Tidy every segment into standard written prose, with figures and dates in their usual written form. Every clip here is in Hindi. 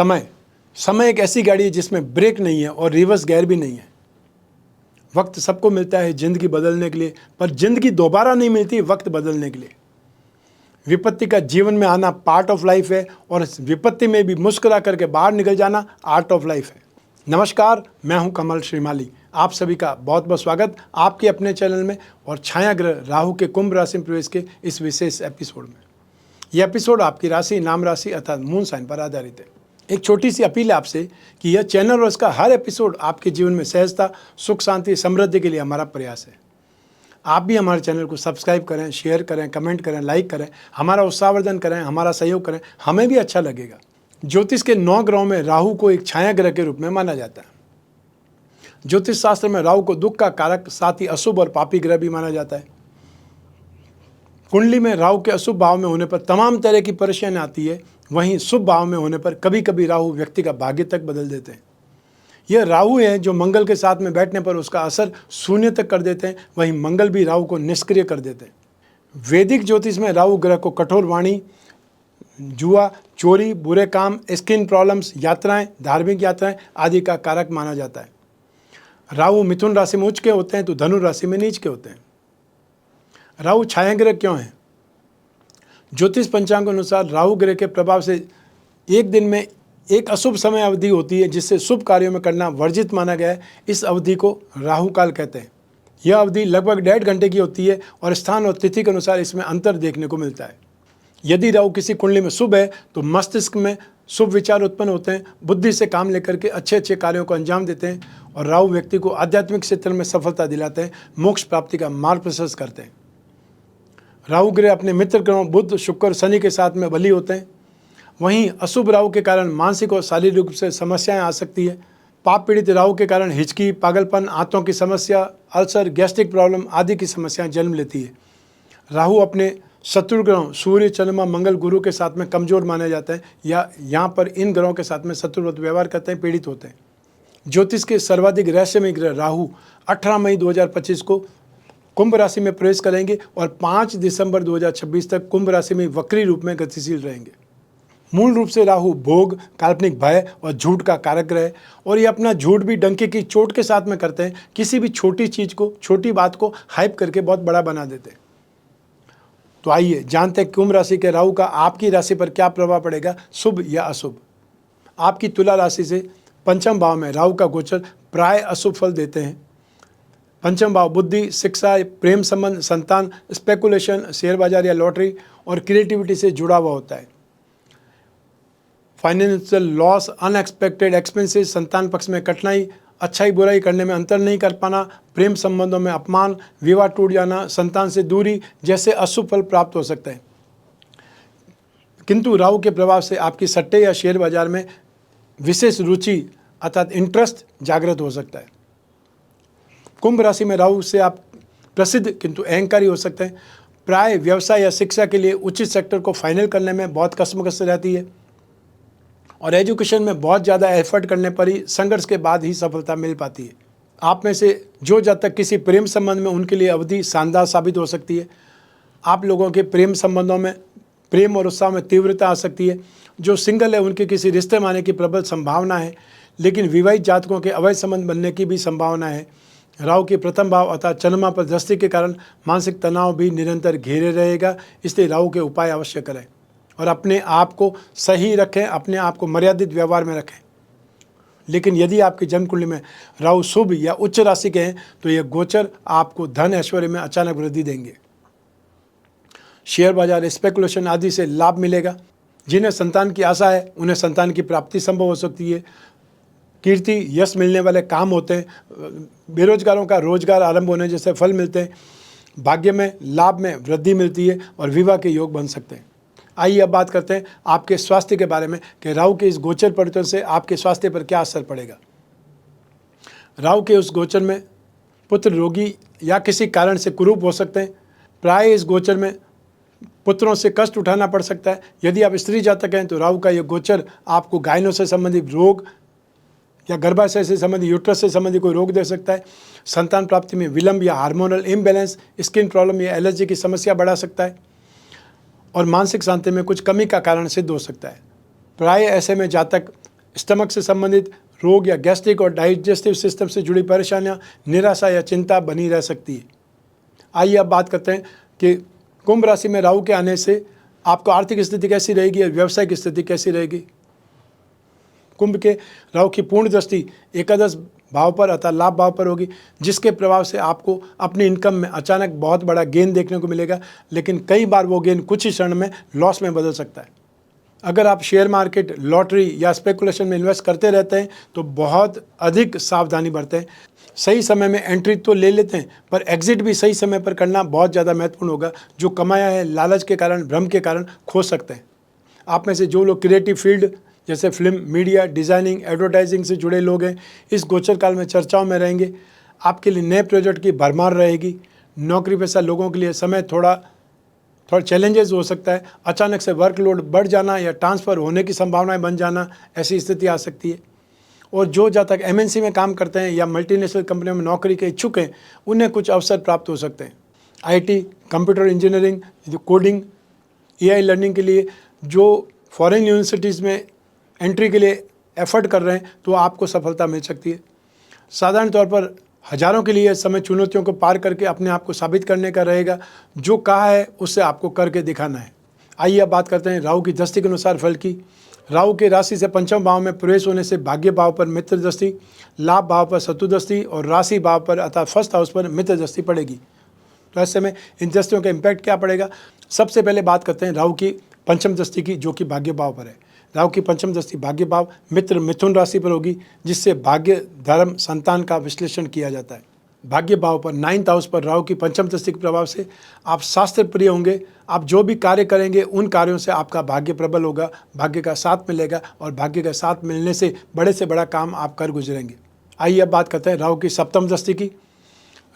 समय समय एक ऐसी गाड़ी है जिसमें ब्रेक नहीं है और रिवर्स गियर भी नहीं है। वक्त सबको मिलता है ज़िंदगी बदलने के लिए, पर ज़िंदगी दोबारा नहीं मिलती वक्त बदलने के लिए। विपत्ति का जीवन में आना पार्ट ऑफ लाइफ है और इस विपत्ति में भी मुस्कुरा करके बाहर निकल जाना आर्ट ऑफ लाइफ है। नमस्कार, मैं हूं कमल श्रीमाली। आप सभी का बहुत बहुत स्वागत आपके अपने चैनल में और छाया ग्रह राहु के कुंभ राशि में प्रवेश के इस विशेष एपिसोड में। यह एपिसोड आपकी राशि, नाम राशि अर्थात मून साइन पर आधारित है। एक छोटी सी अपील है आपसे कि यह चैनल और इसका हर एपिसोड आपके जीवन में सहजता, सुख, शांति, समृद्धि के लिए हमारा प्रयास है। आप भी हमारे चैनल को सब्सक्राइब करें, शेयर करें, कमेंट करें, लाइक करें, हमारा उत्साहवर्धन करें, हमारा सहयोग करें, हमें भी अच्छा लगेगा। ज्योतिष के 9 ग्रहों में राहु को एक छाया ग्रह के रूप में माना जाता है। ज्योतिष शास्त्र में राहु को दुख का कारक, साथ ही अशुभ और पापी ग्रह भी माना जाता है। कुंडली में राहु के अशुभ भाव में होने पर तमाम तरह की परेशानी आती है, वहीं शुभ भाव में होने पर कभी कभी राहु व्यक्ति का भाग्य तक बदल देते हैं। यह राहु है जो मंगल के साथ में बैठने पर उसका असर शून्य तक कर देते हैं, वहीं मंगल भी राहु को निष्क्रिय कर देते हैं। वैदिक ज्योतिष में राहु ग्रह को कठोर वाणी, जुआ, चोरी, बुरे काम, स्किन प्रॉब्लम्स, यात्राएं, धार्मिक यात्राएं आदि का कारक माना जाता है। राहु मिथुन राशि में उच्च के होते हैं तो धनु राशि में नीच के होते हैं। राहु छाया ग्रह क्यों है? ज्योतिष पंचांग के अनुसार राहु ग्रह के प्रभाव से एक दिन में एक अशुभ समय अवधि होती है जिससे शुभ कार्यों में करना वर्जित माना गया है। इस अवधि को राहु काल कहते हैं। यह अवधि लगभग 1.5 घंटे की होती है और स्थान और तिथि के अनुसार इसमें अंतर देखने को मिलता है। यदि राहु किसी कुंडली में शुभ है तो मस्तिष्क में शुभ विचार उत्पन्न होते हैं, बुद्धि से काम लेकर के अच्छे अच्छे कार्यों को अंजाम देते हैं और राहु व्यक्ति को आध्यात्मिक क्षेत्र में सफलता दिलाते हैं, मोक्ष प्राप्ति का मार्ग प्रशस्त करते हैं। राहु ग्रह अपने मित्र ग्रहों बुध, शुक्र, शनि के साथ में बली होते हैं। वहीं अशुभ राहु के कारण मानसिक और शारीरिक रूप से समस्याएं आ सकती है। पाप पीड़ित राहु के कारण हिचकी, पागलपन, आंतों की समस्या, अल्सर, गैस्ट्रिक प्रॉब्लम आदि की समस्याएं जन्म लेती है। राहु अपने शत्रु ग्रहों सूर्य, चंद्रमा, मंगल, गुरु के साथ में कमजोर माने जाते हैं या यहाँ पर इन ग्रहों के साथ में शत्रुवत व्यवहार करते हैं, पीड़ित होते हैं। ज्योतिष के सर्वाधिक रहस्यमय ग्रह राहु 18 मई 2025 को कुंभ राशि में प्रवेश करेंगे और 5 दिसंबर 2026 तक कुंभ राशि में वक्री रूप में गतिशील रहेंगे। मूल रूप से राहु भोग, काल्पनिक भय और झूठ का कारक ग्रह है और ये अपना झूठ भी डंके की चोट के साथ में करते हैं। किसी भी छोटी चीज़ को, छोटी बात को हाइप करके बहुत बड़ा बना देते हैं। तो आइए जानते हैं कुंभ राशि के राहु का आपकी राशि पर क्या प्रभाव पड़ेगा, शुभ या अशुभ। आपकी तुला राशि से पंचम भाव में राहु का गोचर प्राय अशुभ फल देते हैं। पंचम भाव बुद्धि, शिक्षा, प्रेम संबंध, संतान, स्पेकुलेशन, शेयर बाजार या लॉटरी और क्रिएटिविटी से जुड़ा हुआ होता है। फाइनेंशियल लॉस, अनएक्सपेक्टेड एक्सपेंसेस, संतान पक्ष में कठिनाई, अच्छाई बुराई करने में अंतर नहीं कर पाना, प्रेम संबंधों में अपमान, विवाह टूट जाना, संतान से दूरी जैसे अशुभ फल प्राप्त हो सकते हैं। किंतु राहु के प्रभाव से आपकी सट्टे या शेयर बाजार में विशेष रुचि अर्थात इंटरेस्ट जागृत हो सकता है। कुंभ राशि में राहु से आप प्रसिद्ध किंतु अहंकारी हो सकते हैं। प्राय व्यवसाय या शिक्षा के लिए उचित सेक्टर को फाइनल करने में बहुत कश्मकश रहती है और एजुकेशन में बहुत ज़्यादा एफर्ट करने पर ही संघर्ष के बाद ही सफलता मिल पाती है। आप में से जो जब तक किसी प्रेम संबंध में उनके लिए अवधि शानदार साबित हो सकती है। आप लोगों के प्रेम संबंधों में प्रेम और उत्साह में तीव्रता आ सकती है। जो सिंगल है उनके किसी रिश्ते में आने की प्रबल संभावना है, लेकिन विवाहित जातकों के अवैध संबंध बनने की भी संभावना है। राहु के प्रथम भाव अर्थात चंद्रमा पर दृष्टि के कारण मानसिक तनाव भी निरंतर घेरे रहेगा, इसलिए राहु के उपाय अवश्य करें और अपने आप को सही रखें, अपने आप को मर्यादित व्यवहार में रखें। लेकिन यदि आपकी जन्म कुंडली में राहु शुभ या उच्च राशि के हैं तो यह गोचर आपको धन ऐश्वर्य में अचानक वृद्धि देंगे। शेयर बाजार, स्पेकुलेशन आदि से लाभ मिलेगा। जिन्हें संतान की आशा है उन्हें संतान की प्राप्ति संभव हो सकती है। कीर्ति, यश मिलने वाले काम होते हैं। बेरोजगारों का रोजगार आरंभ होने जैसे फल मिलते हैं। भाग्य में लाभ में वृद्धि मिलती है और विवाह के योग बन सकते हैं। आइए अब बात करते हैं आपके स्वास्थ्य के बारे में कि राहु के इस गोचर परिवर्तन से आपके स्वास्थ्य पर क्या असर पड़ेगा। राहु के उस गोचर में पुत्र रोगी या किसी कारण से कुरूप हो सकते हैं। प्राय इस गोचर में पुत्रों से कष्ट उठाना पड़ सकता है। यदि आप स्त्री जातक हैं तो राहु का यह गोचर आपको गायनों से संबंधित रोग या गर्भाशय से संबंधित, यूट्रस से संबंधित कोई रोग दे सकता है। संतान प्राप्ति में विलंब या हार्मोनल इम्बैलेंस, स्किन प्रॉब्लम या एलर्जी की समस्या बढ़ा सकता है और मानसिक शांति में कुछ कमी का कारण सिद्ध हो सकता है। प्राय ऐसे में जातक स्टमक से संबंधित रोग या गैस्ट्रिक और डाइजेस्टिव सिस्टम से जुड़ी परेशानियां, निराशा या चिंता बनी रह सकती है। आइए अब बात करते हैं कि कुंभ राशि में राहु के आने से आपको आर्थिक स्थिति कैसी रहेगी और व्यवसायिक स्थिति कैसी रहेगी। कुंभ के राहु की पूर्ण दृष्टि एकादश भाव पर अर्थात लाभ भाव पर होगी, जिसके प्रभाव से आपको अपनी इनकम में अचानक बहुत बड़ा गेन देखने को मिलेगा, लेकिन कई बार वो गेन कुछ ही क्षण में लॉस में बदल सकता है। अगर आप शेयर मार्केट, लॉटरी या स्पेकुलेशन में इन्वेस्ट करते रहते हैं तो बहुत अधिक सावधानी बरतें। सही समय में एंट्री तो ले लेते हैं, पर एग्जिट भी सही समय पर करना बहुत ज़्यादा महत्वपूर्ण होगा। जो कमाया है लालच के कारण, भ्रम के कारण खो सकते हैं। आप में से जो लोग क्रिएटिव फील्ड जैसे फिल्म, मीडिया, डिज़ाइनिंग, एडवर्टाइजिंग से जुड़े लोग हैं, इस गोचर काल में चर्चाओं में रहेंगे। आपके लिए नए प्रोजेक्ट की भरमार रहेगी। नौकरी पेशा लोगों के लिए समय थोड़ा चैलेंजेस हो सकता है। अचानक से वर्कलोड बढ़ जाना या ट्रांसफ़र होने की संभावनाएं बन जाना, ऐसी स्थिति आ सकती है। और जो जहाँ तक एमएनसी में काम करते हैं या मल्टीनेशनल कंपनियों में नौकरी के इच्छुक हैं, उन्हें कुछ अवसर प्राप्त हो सकते हैं। IT, computer engineering, coding, AI learning के लिए जो फॉरेन यूनिवर्सिटीज़ में एंट्री के लिए एफर्ट कर रहे हैं, तो आपको सफलता मिल सकती है। साधारण तौर पर हजारों के लिए समय चुनौतियों को पार करके अपने आप को साबित करने का रहेगा। जो कहा है उससे आपको करके दिखाना है। आइए अब बात करते हैं राहु की दृष्टि के अनुसार फल की। राहु के राशि से पंचम भाव में प्रवेश होने से भाग्य भाव पर मित्र दृष्टि, लाभ भाव पर शत्रु दृष्टि और राशि भाव पर अर्थात फर्स्ट हाउस पर मित्र दृष्टि पड़ेगी। तो ऐसे में इन दृष्टियों का इम्पैक्ट क्या पड़ेगा। सबसे पहले बात करते हैं राहु की पंचम दृष्टि की, जो कि भाग्य भाव पर है। राहु की पंचम दृष्टि भाग्य भाव मित्र मिथुन राशि पर होगी, जिससे भाग्य, धर्म, संतान का विश्लेषण किया जाता है। भाग्य भाव पर 9th हाउस पर राहु की पंचम दृष्टि के प्रभाव से आप शास्त्र प्रिय होंगे। आप जो भी कार्य करेंगे उन कार्यों से आपका भाग्य प्रबल होगा, भाग्य का साथ मिलेगा और भाग्य का साथ मिलने से बड़ा काम आप कर गुजरेंगे। आइए अब बात करते हैं राहु की सप्तम दृष्टि की।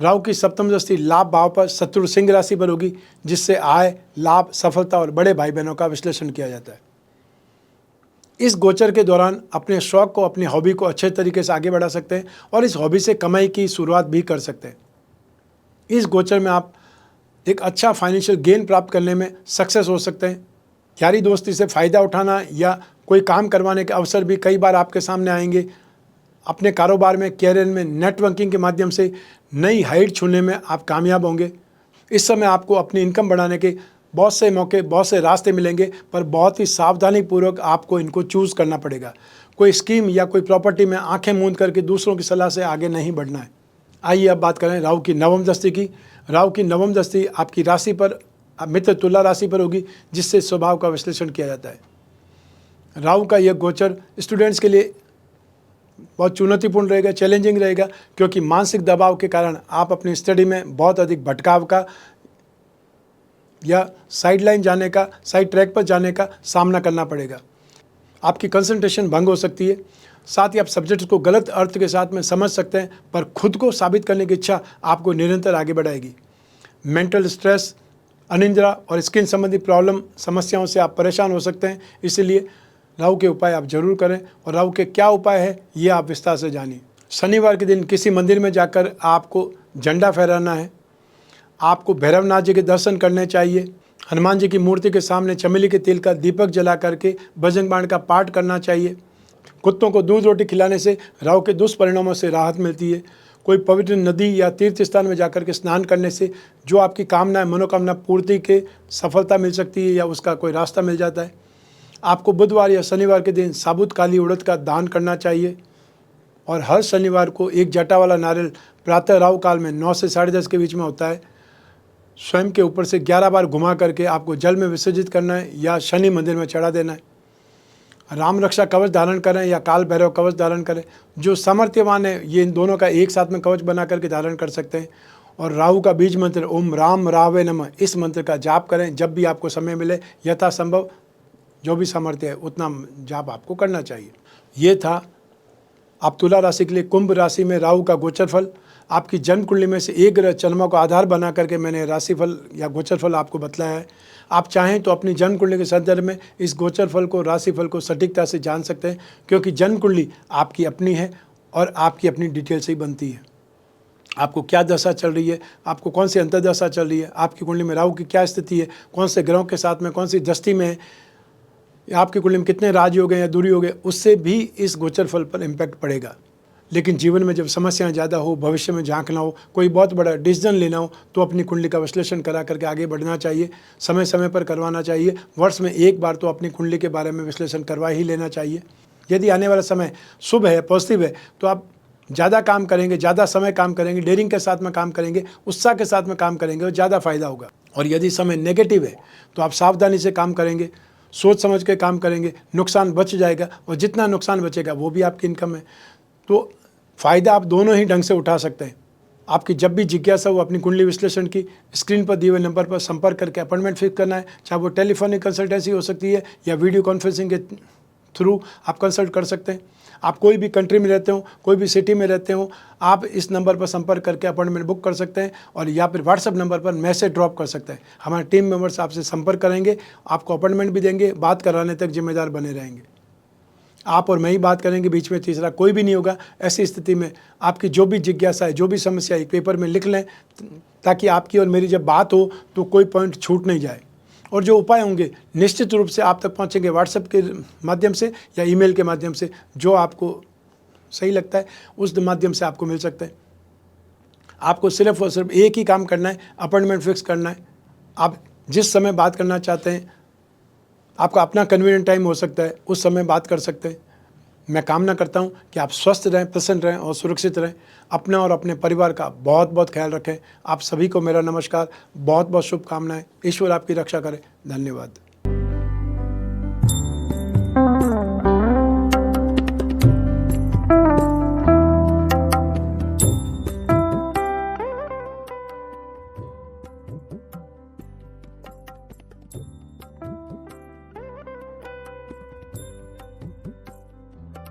राहु की सप्तम दृष्टि लाभ भाव पर शत्रु सिंह राशि पर होगी, जिससे आय, लाभ, सफलता और बड़े भाई बहनों का विश्लेषण किया जाता है। इस गोचर के दौरान अपने शौक को, अपनी हॉबी को अच्छे तरीके से आगे बढ़ा सकते हैं और इस हॉबी से कमाई की शुरुआत भी कर सकते हैं। इस गोचर में आप एक अच्छा फाइनेंशियल गेन प्राप्त करने में सक्सेस हो सकते हैं। यारी दोस्ती से फ़ायदा उठाना या कोई काम करवाने के अवसर भी कई बार आपके सामने आएंगे। अपने कारोबार में, कैरियर में नेटवर्किंग के माध्यम से नई हाइट छूने में आप कामयाब होंगे। इस समय आपको अपनी इनकम बढ़ाने के बहुत से मौके, बहुत से रास्ते मिलेंगे, पर बहुत ही सावधानीपूर्वक आपको इनको चूज़ करना पड़ेगा। कोई स्कीम या कोई प्रॉपर्टी में आंखें मूंद करके दूसरों की सलाह से आगे नहीं बढ़ना है। आइए अब बात करें राहु की नवम दृष्टि की। राहु की नवम दृष्टि आपकी राशि पर, मित्र तुला राशि पर होगी, जिससे स्वभाव का विश्लेषण किया जाता है। राहु का यह गोचर स्टूडेंट्स के लिए बहुत चुनौतीपूर्ण रहेगा, चैलेंजिंग रहेगा, क्योंकि मानसिक दबाव के कारण आप अपनी स्टडी में बहुत अधिक भटकाव का या साइड ट्रैक पर जाने का सामना करना पड़ेगा। आपकी कंसंट्रेशन भंग हो सकती है। साथ ही आप सब्जेक्ट्स को गलत अर्थ के साथ में समझ सकते हैं, पर खुद को साबित करने की इच्छा आपको निरंतर आगे बढ़ाएगी। मेंटल स्ट्रेस, अनिद्रा और स्किन संबंधी समस्याओं से आप परेशान हो सकते हैं। इसीलिए राहु के उपाय आप जरूर करें, और राहु के क्या उपाय है ये आप विस्तार से जानिए। शनिवार के दिन किसी मंदिर में जाकर आपको झंडा फहराना है। आपको भैरवनाथ जी के दर्शन करने चाहिए। हनुमान जी की मूर्ति के सामने चमेली के तेल का दीपक जला करके बजरंग बाण का पाठ करना चाहिए। कुत्तों को दूध रोटी खिलाने से राहु के दुष्परिणामों से राहत मिलती है। कोई पवित्र नदी या तीर्थ स्थान में जाकर के स्नान करने से जो आपकी कामना, मनोकामना पूर्ति के सफलता मिल सकती है या उसका कोई रास्ता मिल जाता है। आपको बुधवार या शनिवार के दिन साबुत काली उड़द का दान करना चाहिए, और हर शनिवार को एक जटा वाला नारियल प्रातः राहु काल में 9 से 10:30 के बीच में होता है, स्वयं के ऊपर से 11 बार घुमा करके आपको जल में विसर्जित करना है या शनि मंदिर में चढ़ा देना है। राम रक्षा कवच धारण करें या काल भैरव कवच धारण करें। जो सामर्थ्यवान है ये इन दोनों का एक साथ में कवच बना करके धारण कर सकते हैं। और राहु का बीज मंत्र ओम राम रावे नमः, इस मंत्र का जाप करें जब भी आपको समय मिले। यथासंभव जो भी सामर्थ्य है उतना जाप आपको करना चाहिए। ये था आप तुला राशि के लिए कुंभ राशि में राहु का गोचर फल। आपकी जन्म कुंडली में से एक ग्रह चंद्रमा को आधार बना करके मैंने राशिफल या गोचर फल आपको बतलाया है। आप चाहें तो अपनी जन्म कुंडली के संदर्भ में इस गोचर फल को, राशिफल को सटीकता से जान सकते हैं, क्योंकि जन्म कुंडली आपकी अपनी है और आपकी अपनी डिटेल से ही बनती है। आपको क्या दशा चल रही है, आपको कौन सी अंतर्दशा चल रही है, आपकी कुंडली में राहु की क्या स्थिति है, कौन से ग्रहों के साथ में कौन सी दृष्टि में है, या आपकी कुंडली में कितने राजयोग हैं या दुर्योग है, उससे भी इस गोचर फल पर इम्पैक्ट पड़ेगा। लेकिन जीवन में जब समस्याएं ज़्यादा हो, भविष्य में झांकना हो, कोई बहुत बड़ा डिसीजन लेना हो, तो अपनी कुंडली का विश्लेषण करा करके आगे बढ़ना चाहिए। समय समय पर करवाना चाहिए। वर्ष में एक बार तो अपनी कुंडली के बारे में विश्लेषण करवा ही लेना चाहिए। यदि आने वाला समय शुभ है, पॉजिटिव है, तो आप ज़्यादा काम करेंगे, ज़्यादा समय काम करेंगे, डेयरिंग के साथ में काम करेंगे, उत्साह के साथ में काम करेंगे और ज़्यादा फायदा होगा। और यदि समय नेगेटिव है तो आप सावधानी से काम करेंगे, सोच समझ के काम करेंगे, नुकसान बच जाएगा और जितना नुकसान बचेगा वो भी आपकी इनकम है। तो फ़ायदा आप दोनों ही ढंग से उठा सकते हैं। आपकी जब भी जिज्ञासा हो अपनी कुंडली विश्लेषण की, स्क्रीन पर दिए हुए नंबर पर संपर्क करके अपॉइंटमेंट फिक्स करना है। चाहे वो टेलीफोनिक कंसल्टेंसी हो सकती है या वीडियो कॉन्फ्रेंसिंग के थ्रू आप कंसल्ट कर सकते हैं। आप कोई भी कंट्री में रहते हो, कोई भी सिटी में रहते हो, आप इस नंबर पर संपर्क करके अपॉइंटमेंट बुक कर सकते हैं और या फिर व्हाट्सएप नंबर पर मैसेज ड्रॉप कर सकते हैं। हमारे टीम मेंबर्स आपसे संपर्क करेंगे, आपको अपॉइंटमेंट भी देंगे, बात कराने तक जिम्मेदार बने रहेंगे। आप और मैं ही बात करेंगे, बीच में तीसरा कोई भी नहीं होगा। ऐसी स्थिति में आपकी जो भी जिज्ञासा है, जो भी समस्या है, पेपर में लिख लें ताकि आपकी और मेरी जब बात हो तो कोई पॉइंट छूट नहीं जाए। और जो उपाय होंगे निश्चित रूप से आप तक पहुंचेंगे व्हाट्सएप के माध्यम से या ईमेल के माध्यम से। जो आपको सही लगता है उस माध्यम से आपको मिल सकता है। आपको सिर्फ और सिर्फ एक ही काम करना है, अपॉइंटमेंट फिक्स करना है। आप जिस समय बात करना चाहते हैं, आपका अपना कन्वीनियंट टाइम हो सकता है, उस समय बात कर सकते हैं। मैं कामना करता हूं कि आप स्वस्थ रहें, प्रसन्न रहें और सुरक्षित रहें। अपना और अपने परिवार का बहुत बहुत ख्याल रखें। आप सभी को मेरा नमस्कार, बहुत बहुत शुभकामनाएं। ईश्वर आपकी रक्षा करे। धन्यवाद।